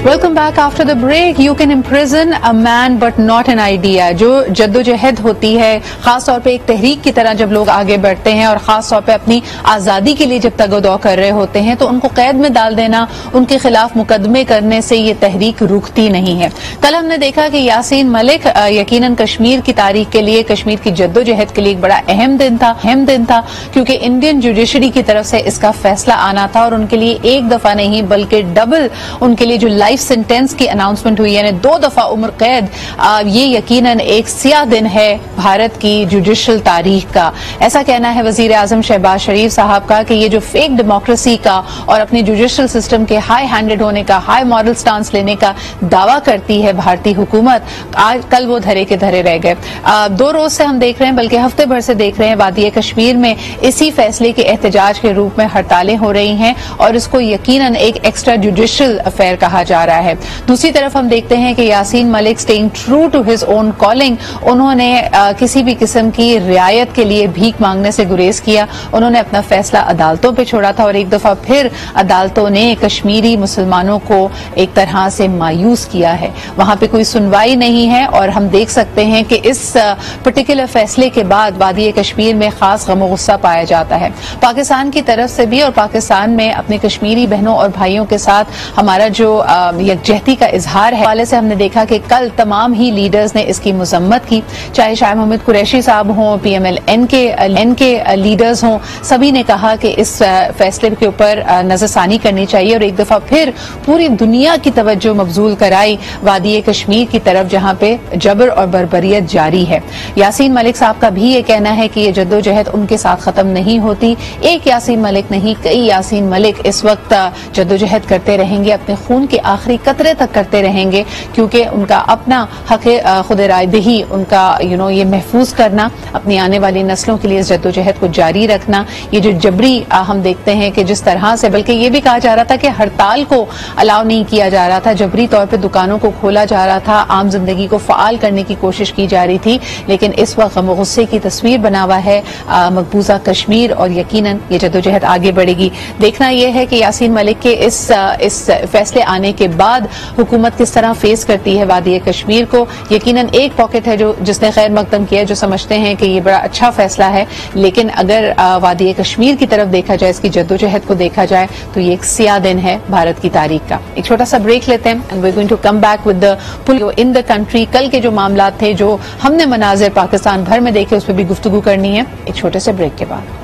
Welcome back after the break. You can imprison a man but not an idea. जो जद्दोजहद होती है, खासतौर पे एक तहरीक की तरह जब लोग आगे बढ़ते हैं और खासतौर पे अपनी आजादी के लिए जब तगोदौ कर रहे होते हैं, तो उनको कैद में डाल देना, उनके खिलाफ मुकदमे करने से ये तहरीक रुकती नहीं है। कल हमने देखा कि यासीन मलिक यकीनन कश्मीर की तारीख के लिए, कश्मीर की जद्दोजहद के लिए एक बड़ा अहम दिन था क्योंकि इंडियन जुडिशरी की तरफ से इसका फैसला आना था और उनके लिए एक दफा नहीं बल्कि डबल उनके लिए जो लाइफ सेंटेंस की अनाउंसमेंट हुई, यानी 2 दफा उम्र कैद, ये यकीनन एक सियाह दिन है भारत की जुडिशल तारीख का। ऐसा कहना है वजीर आजम शहबाज शरीफ साहब का कि ये जो फेक डेमोक्रेसी का और अपनी जुडिशल सिस्टम के हाई हैंडेड होने का, हाई मॉरल स्टांस लेने का दावा करती है भारतीय हुकूमत, आज कल वो धरे के धरे रह गए। 2 रोज से हम देख रहे हैं, बल्कि हफ्ते भर से देख रहे हैं, वादी कश्मीर में इसी फैसले के एहतजाज के रूप में हड़तालें हो रही हैं और इसको यकीनन एक एक्स्ट्रा जुडिशल अफेयर कहा जा रहा है। दूसरी तरफ हम देखते हैं कि Yasin Malik staying true to his own calling, उन्होंने किसी भी किस्म की रियायत के लिए भीख मांगने से गुरेज किया। उन्होंने अपना फैसला अदालतों पे छोड़ा था और एक दफा फिर अदालतों ने कश्मीरी मुसलमानों को एक तरह से मायूस किया है। वहां पे कोई सुनवाई नहीं है और हम देख सकते हैं कि इस पर्टिकुलर फैसले के बाद वादी कश्मीर में खास गम गुस्सा पाया जाता है, पाकिस्तान की तरफ से भी। और पाकिस्तान में अपने कश्मीरी बहनों और भाइयों के साथ हमारा जो यकजहती का इजहार है, वाले से हमने देखा कि कल तमाम ही लीडर्स ने इसकी मजम्मत की, चाहे शाह मोहम्मद कुरैशी साहब हों, PMLN के लीडर्स हों, सभी ने कहा कि इस फैसले के ऊपर नजरसानी करनी चाहिए और एक दफा फिर पूरी दुनिया की तवज्जो मबजूल कराई वादी कश्मीर की तरफ, जहां पे जबर और बर्बरियत जारी है। यासीन मलिक साहब का भी ये कहना है कि ये जद्दोजहद उनके साथ खत्म नहीं होती। एक यासीन मलिक नहीं, कई यासीन मलिक इस वक्त जद्दोजहद करते रहेंगे, अपने खून के आखिरी कतरे तक करते रहेंगे, क्योंकि उनका अपना हक खुद राय दही, उनका ये महफूज करना, अपनी आने वाली नस्लों के लिए इस जद्दोजहद को जारी रखना। ये जो जबरी हम देखते हैं कि जिस तरह से, बल्कि ये भी कहा जा रहा था कि हड़ताल को अलाउ नहीं किया जा रहा था, जबरी तौर पर दुकानों को खोला जा रहा था, आम जिंदगी को फाल करने की कोशिश की जा रही थी, लेकिन इस वक्त गम गुस्से की तस्वीर बना हुआ है मकबूजा कश्मीर और यकीनन ये जद्दोजहद आगे बढ़ेगी। देखना यह है कि यासीन मलिक के इस फैसले आने के बाद हुकूमत किस तरह फेस करती है वादी कश्मीर को। यकीनन एक पॉकेट है जिसने खैर मकदम किया, जो समझते हैं कि ये बड़ा अच्छा फैसला है, लेकिन अगर वादी कश्मीर की तरफ देखा जाए, इसकी जद्दोजहद को देखा जाए, तो ये एक सियाह दिन है भारत की तारीख का। एक छोटा सा ब्रेक लेते हैं and we are going to come back with the pull in the country. कल के जो मामला थे, जो हमने मनाजिर पाकिस्तान भर में देखे, उस पर भी गुफ्तगू करनी है एक छोटे से ब्रेक के बाद।